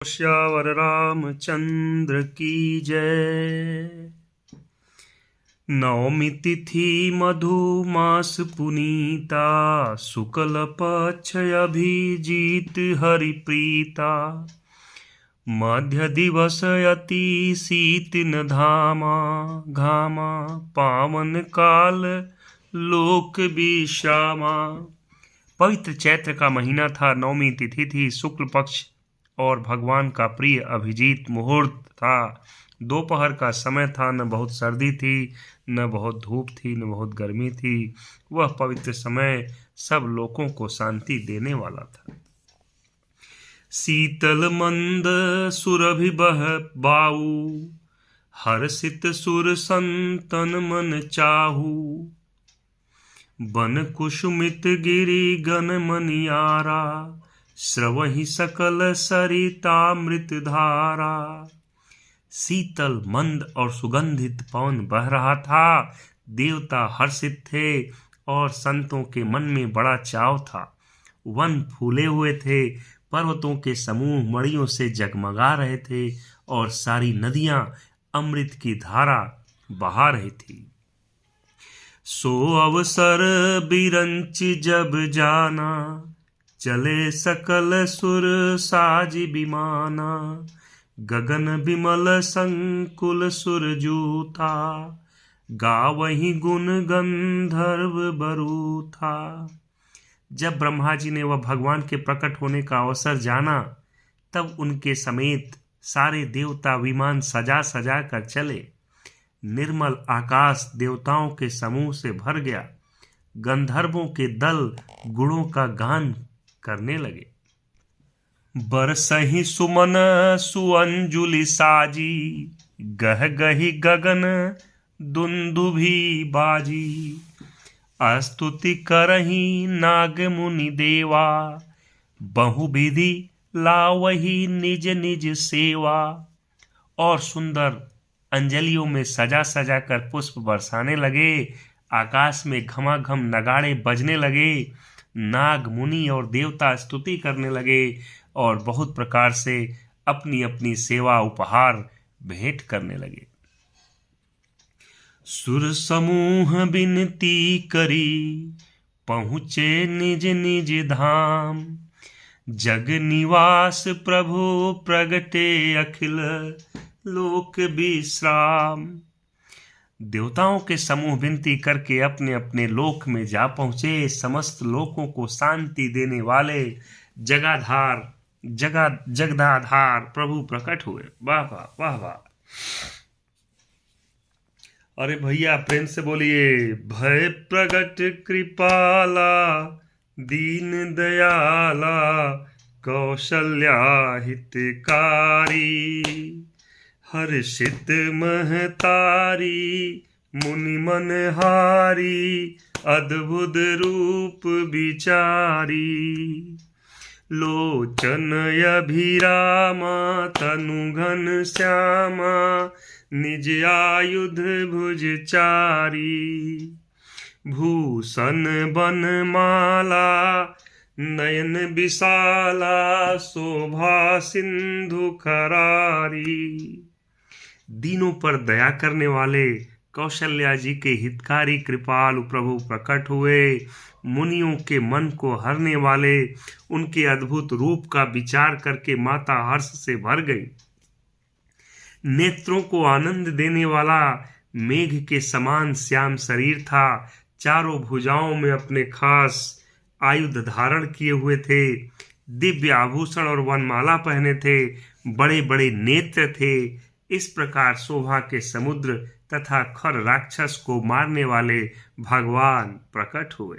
श्यावर रामचंद्र की जय। नवमी तिथि मधु मास पुनीता, शुक्ल पक्ष अभिजीत हरिप्रीता। मध्य दिवस अति शीत न धामा, घामा पावन काल लोक विश्रामा। पवित्र चैत्र का महीना था, नवमी तिथि थी, शुक्ल पक्ष और भगवान का प्रिय अभिजीत मुहूर्त था। दोपहर का समय था, न बहुत सर्दी थी, न बहुत धूप थी, न बहुत गर्मी थी। वह पवित्र समय सब लोगों को शांति देने वाला था। शीतल मंद सुरभि बह बाऊ, हर्षित सुर संतन मन चाहू। बन कुसुमित गिरि गन मनियारा, स्रवहि सकल सरितामृत धारा। शीतल मंद और सुगंधित पवन बह रहा था। देवता हर्षित थे और संतों के मन में बड़ा चाव था। वन फूले हुए थे, पर्वतों के समूह मणियों से जगमगा रहे थे और सारी नदियां अमृत की धारा बहा रही थी। सो अवसर बिरंच जब जाना, चले सकल सुर साज बिमाना। गगन विमल संकुल सुर जूथा, गावहीं गुण गंधर्व बरू था। जब ब्रह्मा जी ने वह भगवान के प्रकट होने का अवसर जाना, तब उनके समेत सारे देवता विमान सजा सजा कर चले। निर्मल आकाश देवताओं के समूह से भर गया। गंधर्वों के दल गुणों का गान करने लगे। बरसहि सुमन सुअंजुलि साजी, गह गही गगन दुंदुभि बाजी। स्तुति करहि नाग मुनि देवा, बहुविधि लावहि निज निज सेवा। और सुंदर अंजलियों में सजा सजा कर पुष्प बरसाने लगे। आकाश में घमाघम नगाड़े बजने लगे। नाग मुनि और देवता स्तुति करने लगे और बहुत प्रकार से अपनी अपनी सेवा उपहार भेंट करने लगे। सुर समूह विनती करी, पहुँचे निज निज धाम। जग निवास प्रभु प्रगटे अखिल लोक विश्राम। देवताओं के समूह विनती करके अपने अपने लोक में जा पहुंचे। समस्त लोकों को शांति देने वाले जगदाधार प्रभु प्रकट हुए। वाह वाह वाह वाह। अरे भैया प्रेम से बोलिए, भय प्रगट कृपाला, दीन दयाला, कौशल्या हितकारी। हर्षित महतारी, मुनि मनहारी, अद्भुत रूप विचारी। लोचन अभिरामा, तनु घन श्यामा, निज आयुध भुज चारी। भूषण बनमाला, नयन विशाला, शोभा सिंधु करारी। दीनों पर दया करने वाले कौशल्या जी के हितकारी कृपालु प्रभु प्रकट हुए। मुनियों के मन को हरने वाले उनके अद्भुत रूप का विचार करके माता हर्ष से भर गई। नेत्रों को आनंद देने वाला मेघ के समान श्याम शरीर था। चारों भुजाओं में अपने खास आयुध धारण किए हुए थे। दिव्य आभूषण और वनमाला पहने थे। बड़े बड़े नेत्र थे। इस प्रकार शोभा के समुद्र तथा खर राक्षस को मारने वाले भगवान प्रकट हुए।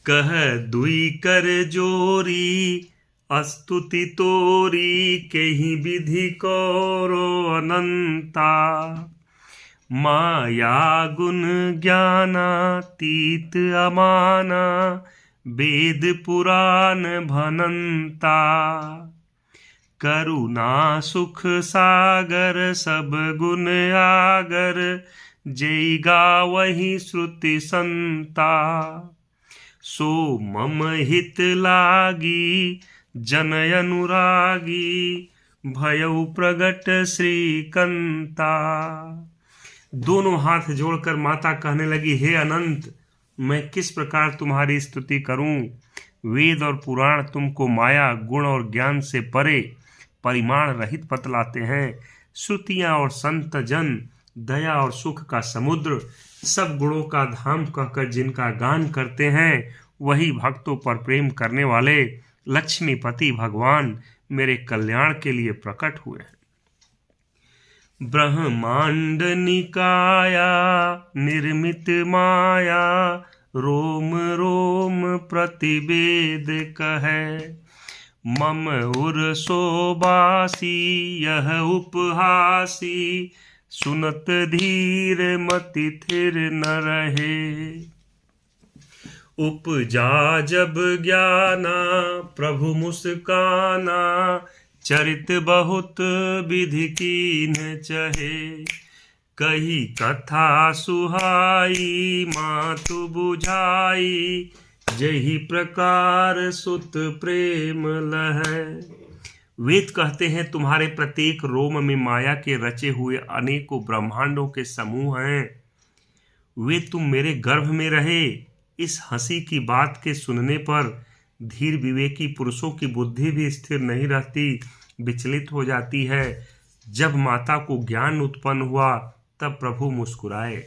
कह दुई कर जोरी, स्तुति तोरी, केहि विधि कौरो अनंता। माया गुण ज्ञानातीत अमाना, वेद पुराण भनंता। करुणा सुख सागर, सब गुण आगर, जय गावहि श्रुति संता। सो मम हित लागी, जन अनुरागी भयउ प्रगट श्रीकंता। दोनों हाथ जोड़कर माता कहने लगी, हे अनंत, मैं किस प्रकार तुम्हारी स्तुति करूं। वेद और पुराण तुमको माया, गुण और ज्ञान से परे परिमाण रहित बतलाते हैं। श्रुतियां और संत जन दया और सुख का समुद्र, सब गुणों का धाम कहकर जिनका गान करते हैं, वही भक्तों पर प्रेम करने वाले लक्ष्मीपति भगवान मेरे कल्याण के लिए प्रकट हुए हैं। ब्रह्मांड निकाया निर्मित माया, रोम रोम प्रतिवेद कहे। मम उर सोबासी यह उपहासी, सुनत धीर मति थिर न रहे। उपजा जब ज्ञाना प्रभु मुस्काना, चरित बहुत विधि कीन चहे। कही कथा सुहाई मातु बुझाई, जही प्रकार सुत प्रेम लहै। वेद कहते हैं, तुम्हारे प्रत्येक रोम में माया के रचे हुए अनेकों ब्रह्मांडों के समूह हैं। वे तुम मेरे गर्भ में रहे। इस हंसी की बात के सुनने पर धीर विवेकी पुरुषों की बुद्धि भी स्थिर नहीं रहती, विचलित हो जाती है। जब माता को ज्ञान उत्पन्न हुआ तब प्रभु मुस्कुराए।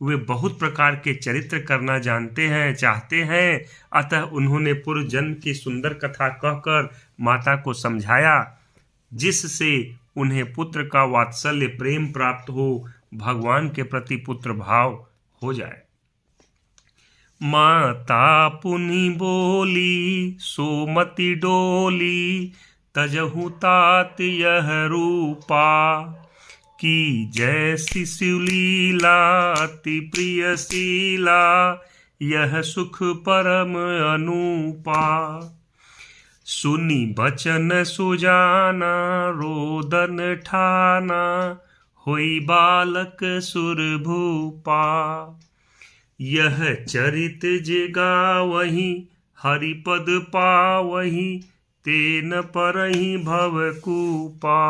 वे बहुत प्रकार के चरित्र करना जानते हैं, चाहते हैं, अतः उन्होंने पूर्व जन्म की सुंदर कथा कहकर माता को समझाया, जिससे उन्हें पुत्र का वात्सल्य प्रेम प्राप्त हो, भगवान के प्रति पुत्र भाव हो जाए। माता पुनि बोली सोमति डोली, तजहु तात यह रूपा। की जैसी शिवलीला अति प्रिय शीला, यह सुख परम अनूपा। सुनी बचन सुजाना रोदन ठाना, होई बालक सुर भूपा। यह चरित जिगावहि हरिपद पावहि, तेन परहि भवकूपा।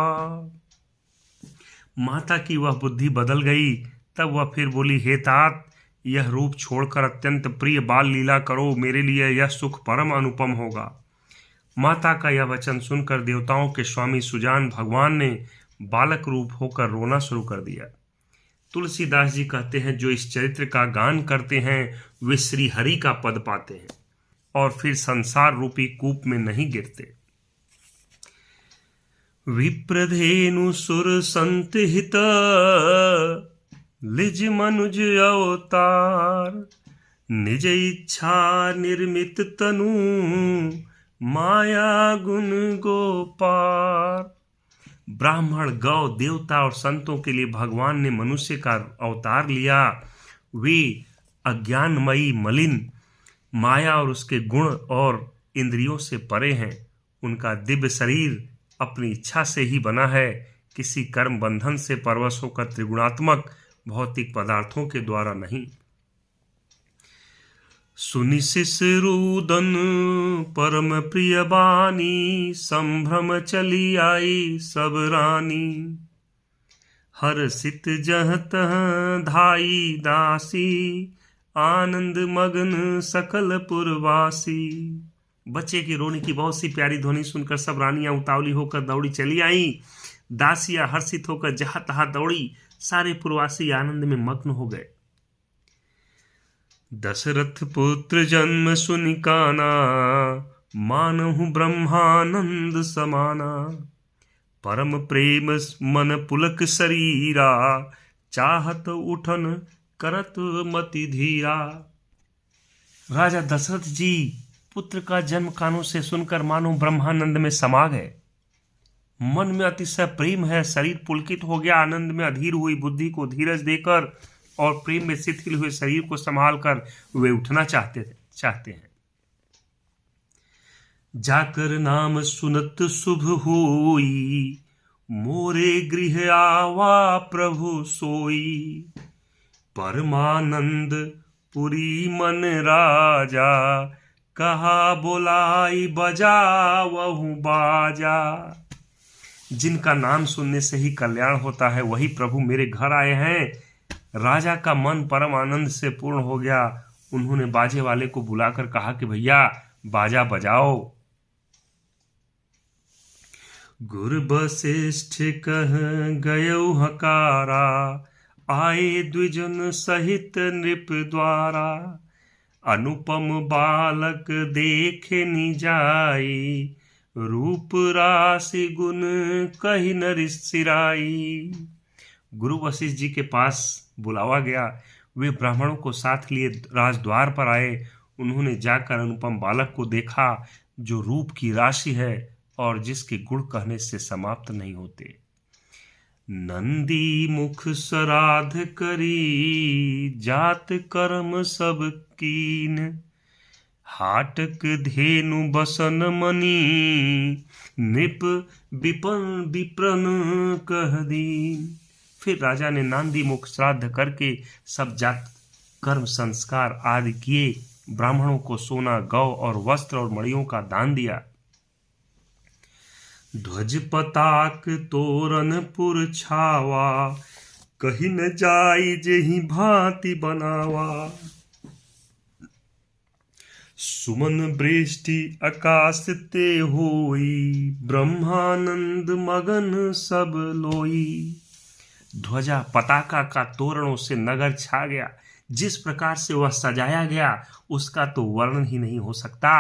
माता की वह बुद्धि बदल गई। तब वह फिर बोली, हे तात, यह रूप छोड़कर अत्यंत प्रिय बाल लीला करो, मेरे लिए यह सुख परम अनुपम होगा। माता का यह वचन सुनकर देवताओं के स्वामी सुजान भगवान ने बालक रूप होकर रोना शुरू कर दिया। तुलसीदास जी कहते हैं, जो इस चरित्र का गान करते हैं वे श्री हरि का पद पाते हैं और फिर संसार रूपी कूप में नहीं गिरते। विप्रधेनु सुर संत हित, लिज मनुज अवतार। निज इच्छा निर्मित तनु, माया गुण गोपार। ब्राह्मण, गौ, देवता और संतों के लिए भगवान ने मनुष्य का अवतार लिया। वे अज्ञानमयी मलिन माया और उसके गुण और इंद्रियों से परे हैं। उनका दिव्य शरीर अपनी इच्छा से ही बना है, किसी कर्म बंधन से परवश होकर त्रिगुणात्मक भौतिक पदार्थों के द्वारा नहीं। सुनि शिशुरुदन परम प्रिय बानी, संभ्रम चली आई सब रानी। हर्षित जह तह धाई दासी, आनंद मगन सकल पुरवासी। बच्चे की रोने की बहुत सी प्यारी ध्वनि सुनकर सब रानियां उतावली होकर दौड़ी चली आई। दासियां हर्षित होकर जहां तहां दौड़ी, सारे पुरवासी आनंद में मग्न हो गए। दशरथ पुत्र जन्म सुनि काना, मानहु ब्रह्मानंद समाना। परम प्रेम मन पुलक शरीरा, चाहत उठन करत मति धीरा। राजा दशरथ जी पुत्र का जन्म कानों से सुनकर मानो ब्रह्मानंद में समा गए। मन में अतिशय प्रेम है, शरीर पुलकित हो गया। आनंद में अधीर हुई बुद्धि को धीरज देकर और प्रेम में शिथिल हुए शरीर को संभालकर वे उठना चाहते हैं। जाकर नाम सुनत शुभ होई, मोरे गृह आवा प्रभु सोई। परमानंद पुरी मन राजा, कहा बोलाई बजावहु बाजा। जिनका नाम सुनने से ही कल्याण होता है वही प्रभु मेरे घर आए हैं। राजा का मन परम आनंद से पूर्ण हो गया। उन्होंने बाजे वाले को बुलाकर कहा कि भैया बाजा बजाओ। गुर वशिष्ठ कह गयो हकारा, आए द्विजन सहित नृप द्वारा। अनुपम बालक देखे निजाई, रूप राशि गुण कही न सिराई। गुरु वशिष्ठ जी के पास बुलावा गया। वे ब्राह्मणों को साथ लिए राजद्वार पर आए। उन्होंने जाकर अनुपम बालक को देखा जो रूप की राशि है और जिसके गुण कहने से समाप्त नहीं होते। नंदी मुख श्राद्ध करी, जात कर्म सब कीन। हाटक धेनु बसन मनी, नृप विप्रन कह दीन। फिर राजा ने नांदी मुख श्राद्ध करके सब जात कर्म संस्कार आदि किए। ब्राह्मणों को सोना, गौ और वस्त्र और मणियों का दान दिया। ध्वज पताक तोरण पुर छावा, कहीं न जाई जेहि भांति बनावा। सुमन वृष्टि आकाश ते होई, ब्रह्मानंद मगन सब लोई। ध्वजा पताका का तोरणों से नगर छा गया। जिस प्रकार से वह सजाया गया उसका तो वर्णन ही नहीं हो सकता।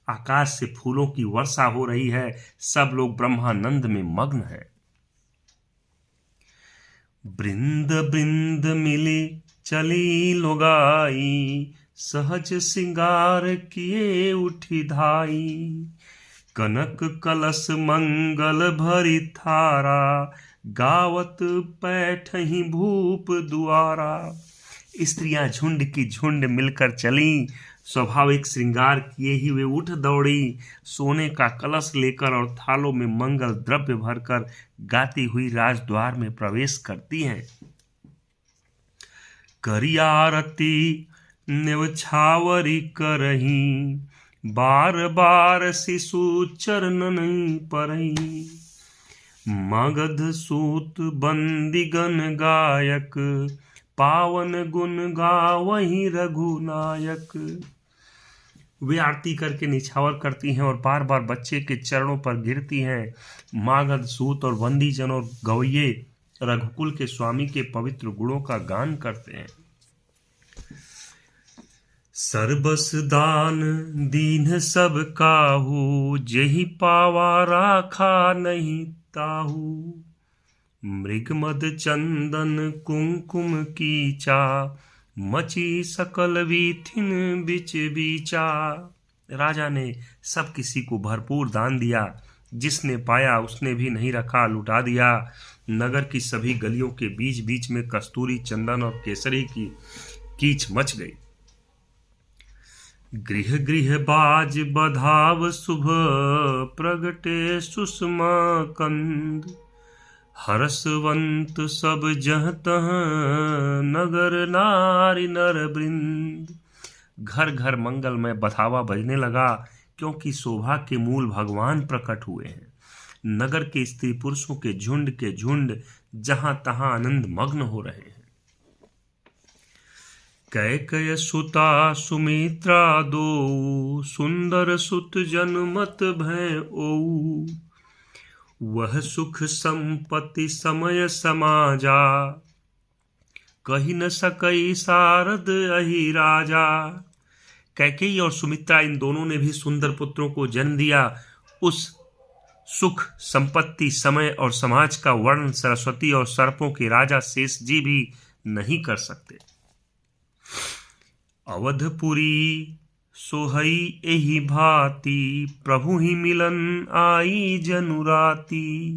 आकाश से फूलों की वर्षा हो रही है। सब लोग ब्रह्मानंद में मग्न है। बृंद बृंद मिली चली लोगाई, सहज सिंगार किए उठी धाई। कनक कलश मंगल भरी थारा, गावत पैठही भूप दुआरा। स्त्रियां झुंड की झुंड मिलकर चली। स्वाभाविक श्रृंगार किए ही वे उठ दौड़ी। सोने का कलश लेकर और थालों में मंगल द्रव्य भरकर गाती हुई राजद्वार में प्रवेश करती हैं। करियारती न्यवछावरी करही, बार बार शिशु चरणन परही। मगध सूत बंदीगण गायक, पावन गुण गावहि रघुनायक। वे आरती करके निछावर करती हैं और बार बार बच्चे के चरणों पर गिरती हैं। मागध सूत और बंदीजन और गवैये रघुकुल के स्वामी के पवित्र गुणों का गान करते हैं। सर्बस दान दीन सब काहू, जेहि पावा राखा नहीं ताहू। मृग मद चंदन कुमकुम कीचा, मची सकल वीथिन बिच बीचा। राजा ने सब किसी को भरपूर दान दिया। जिसने पाया उसने भी नहीं रखा, लुटा दिया। नगर की सभी गलियों के बीच बीच में कस्तूरी, चंदन और केसरी की कीच मच गई। गृह गृह बाज बधाव शुभ, प्रगटे सुषमा कंद। हर्षवंत सब जह तह, नगर नारी नर वृंद। घर घर मंगल में बधावा बजने लगा, क्योंकि शोभा के मूल भगवान प्रकट हुए हैं। नगर के स्त्री पुरुषों के झुंड जहां तहां आनंद मग्न हो रहे हैं। कैकय सुता सुमित्रा दो, सुंदर सुत जनुमत भय ओऊ। वह सुख संपत्ति समय समाजा, कही न सकई सारद अहि राजा। कैकेयी और सुमित्रा इन दोनों ने भी सुंदर पुत्रों को जन्म दिया। उस सुख, संपत्ति, समय और समाज का वर्णन सरस्वती और सर्पों के राजा शेष जी भी नहीं कर सकते। अवधपुरी सोहई एहि भांति, प्रभु ही मिलन आई जनुराती।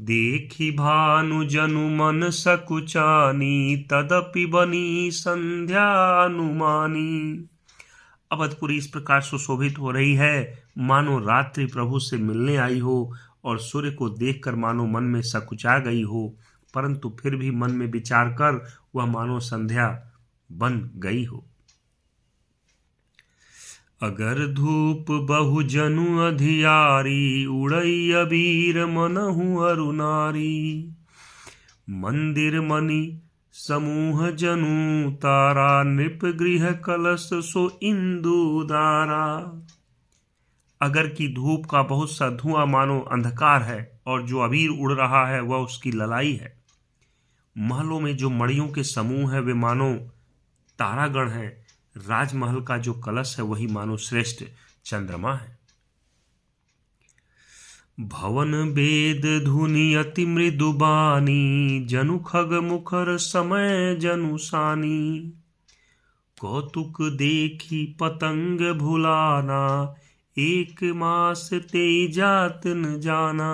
देखी भानु जनु मन सकुचानी, तदपि बनी संध्या अनुमानी। अवधपुरी इस प्रकार सुशोभित हो रही है मानो रात्रि प्रभु से मिलने आई हो और सूर्य को देखकर मानो मन में सकुचा गई हो, परंतु फिर भी मन में विचार कर वह मानो संध्या बन गई हो। अगर धूप बहु जनु अधियारी, उड़ई अबीर मनहु अरुनारी। मंदिर मणि समूह जनु तारा, नृप गृह कलश सो इंदु दारा। अगर की धूप का बहुत सा धुआं मानो अंधकार है, और जो अबीर उड़ रहा है वह उसकी ललाई है। महलों में जो मणियों के समूह है वे मानो तारागण है। राजमहल का जो कलश है वही मानो श्रेष्ठ चंद्रमा है। भवन वेद धुनि अति मृदु बानी, जनु खग मुखर समय जनु सानी। कौतुक देखी पतंग भुलाना, एक मास तेई जात न जाना।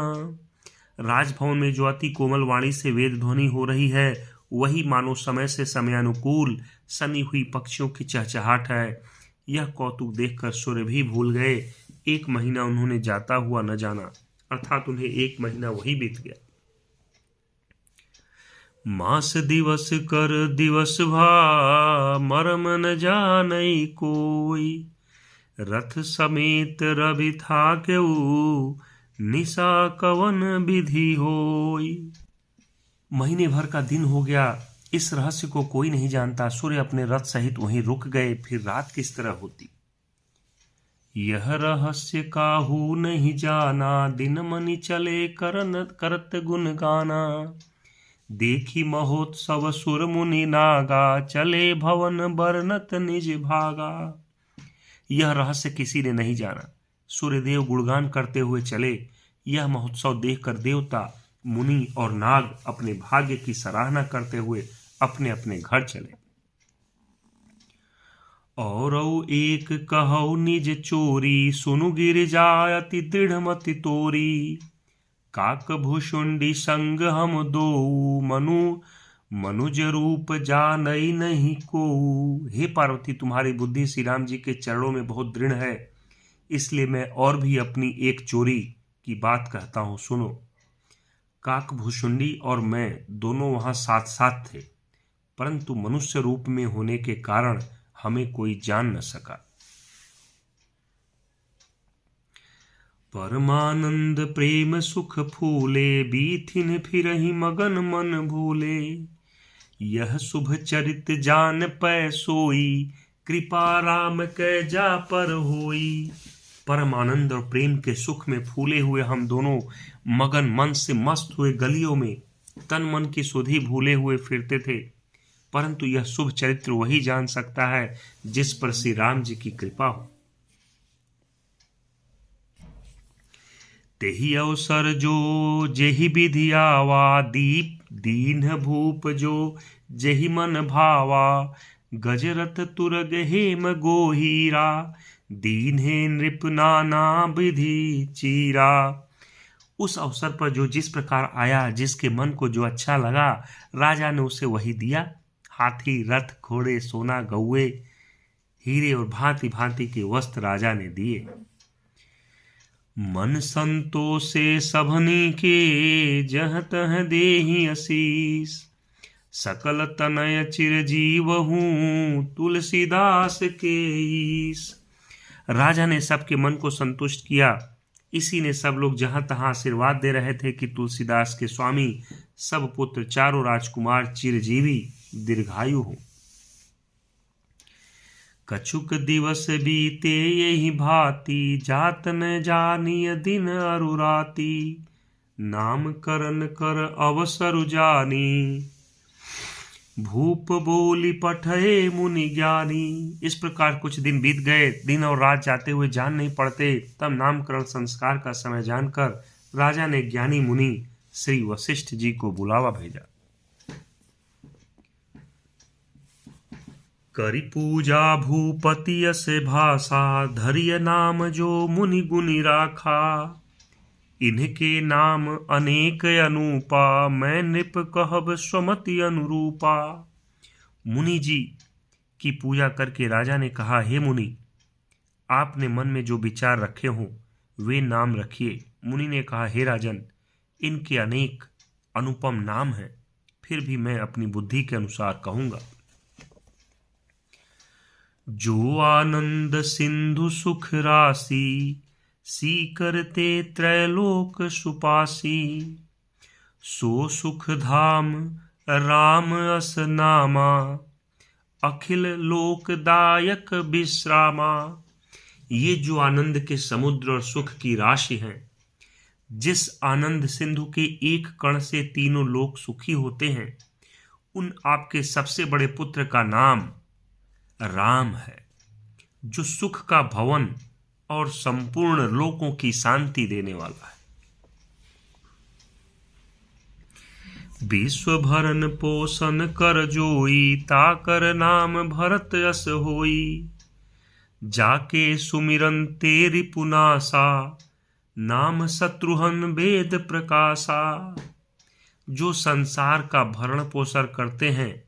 राजभवन में जो अति कोमल वाणी से वेद ध्वनि हो रही है वही मानो समय से समयानुकूल सनी हुई पक्षियों की चहचहाट है। यह कौतुक देखकर सूर्य भी भूल गए। 1 महीना उन्होंने जाता हुआ न जाना, अर्थात उन्हें 1 महीना वही बीत गया। मास दिवस कर दिवस भा, मरम न जानई कोई। रथ समेत रवि था केऊ, निशा कवन विधि होई। महीने भर का दिन हो गया, इस रहस्य को कोई नहीं जानता। सूर्य अपने रथ सहित वहीं रुक गए, फिर रात किस तरह होती यह रहस्य काहू नहीं जाना। दिन मनि चले करत गुण गाना। देखी महोत्सव सुर मुनि नागा, चले भवन बरनत निज भागा। यह रहस्य किसी ने नहीं जाना। सूर्यदेव गुणगान करते हुए चले। यह महोत्सव देखकर देवता, मुनि और नाग अपने भाग्य की सराहना करते हुए अपने अपने घर चले। और एक कहौ निज चोरी, सुनु गिरिजाय अति दृढ़मति तोरी। काक भुषुंडी संग हम दो, मनुज रूप जानई नहीं को। हे पार्वती, तुम्हारी बुद्धि श्री राम जी के चरणों में बहुत दृढ़ है, इसलिए मैं और भी अपनी एक चोरी की बात कहता हूं, सुनो। काकभूषुंडी और मैं दोनों वहां साथ साथ थे, परंतु मनुष्य रूप में होने के कारण हमें कोई जान न सका। परमानंद प्रेम सुख फूले, बीथिन फिरहि मगन मन भूले। यह शुभ चरित जान पै सोई, कृपा राम कै जा पर होई। परमानंद और प्रेम के सुख में फूले हुए हम दोनों मगन मन से मस्त हुए गलियों में तन मन की सुधि भूले हुए फिरते थे, परंतु यह शुभ चरित्र वही जान सकता है जिस पर श्री राम जी की कृपा हो। तेहि अवसर जो जेहि विधि आवा, दीप दीन भूप जो जेहि मन भावा। गजरथ तुरग हेम गोहीरा, दीन हे नृप नाना विधि चीरा। उस अवसर पर जो जिस प्रकार आया, जिसके मन को जो अच्छा लगा, राजा ने उसे वही दिया। हाथी, रथ, घोड़े, सोना, गौए, हीरे और भांति भांति के वस्त्र राजा ने दिए। मन संतोषे सबनी के, जह तह देहि आशीष। सकल तनय चिरजीव हूँ, तुलसीदास के ईश। राजा ने सबके मन को संतुष्ट किया, इसी ने सब लोग जहां तहां आशीर्वाद दे रहे थे कि तुलसीदास के स्वामी सब पुत्र चारों राजकुमार चिरजीवी दीर्घायु हो। कछुक दिवस बीते यही भांति, जात न जानिय दिन अरुराती। नाम करन कर अवसर जानी, भूप बोली पठे मुनि ज्ञानी। इस प्रकार कुछ दिन बीत गए, दिन और रात जाते हुए जान नहीं पड़ते। तब नामकरण संस्कार का समय जानकर राजा ने ज्ञानी मुनि श्री वशिष्ठ जी को बुलावा भेजा। करी पूजा भूपति से भाषा, धरिय नाम जो मुनि गुनि राखा। इनके नाम अनेक अनूपा, मैं नृप कहब स्वमति अनुरूपा। मुनि जी की पूजा करके राजा ने कहा, हे मुनि, आपने मन में जो विचार रखे हों वे नाम रखिए। मुनि ने कहा, हे राजन, इनके अनेक अनुपम नाम हैं, फिर भी मैं अपनी बुद्धि के अनुसार कहूंगा। जो आनंद सिंधु सुख राशि, सी करते त्रैलोक सुपासी। सो सुख धाम राम अस नामा, अखिल लोकदायक विश्रामा। ये जो आनंद के समुद्र और सुख की राशि है, जिस आनंद सिंधु के एक कण से तीनों लोक सुखी होते हैं, उन आपके सबसे बड़े पुत्र का नाम राम है, जो सुख का भवन और संपूर्ण लोकों की शांति देने वाला है। विश्व भरन पोषण कर जोई, ताकर नाम भरत यस होई। जाके सुमिरन तेरी पुनासा, नाम शत्रुघ्न वेद प्रकाशा। जो संसार का भरण पोषण करते हैं,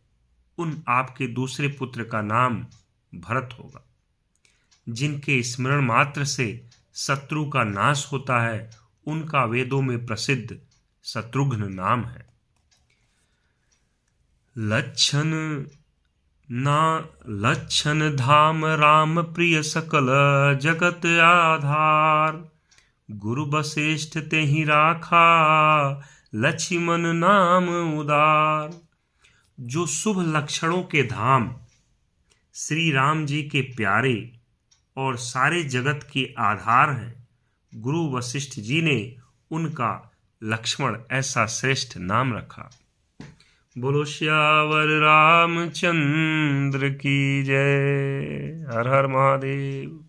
उन आपके दूसरे पुत्र का नाम भरत होगा। जिनके स्मरण मात्र से शत्रु का नाश होता है, उनका वेदों में प्रसिद्ध शत्रुघ्न नाम है। लक्षण धाम राम प्रिय सकल जगत आधार। गुरु वशिष्ठ तेहि राखा, लक्ष्मण नाम उदार। जो शुभ लक्षणों के धाम श्री राम जी के प्यारे और सारे जगत के आधार हैं, गुरु वशिष्ठ जी ने उनका लक्ष्मण ऐसा श्रेष्ठ नाम रखा। बोलो श्यावर रामचंद्र की जय। हर हर महादेव।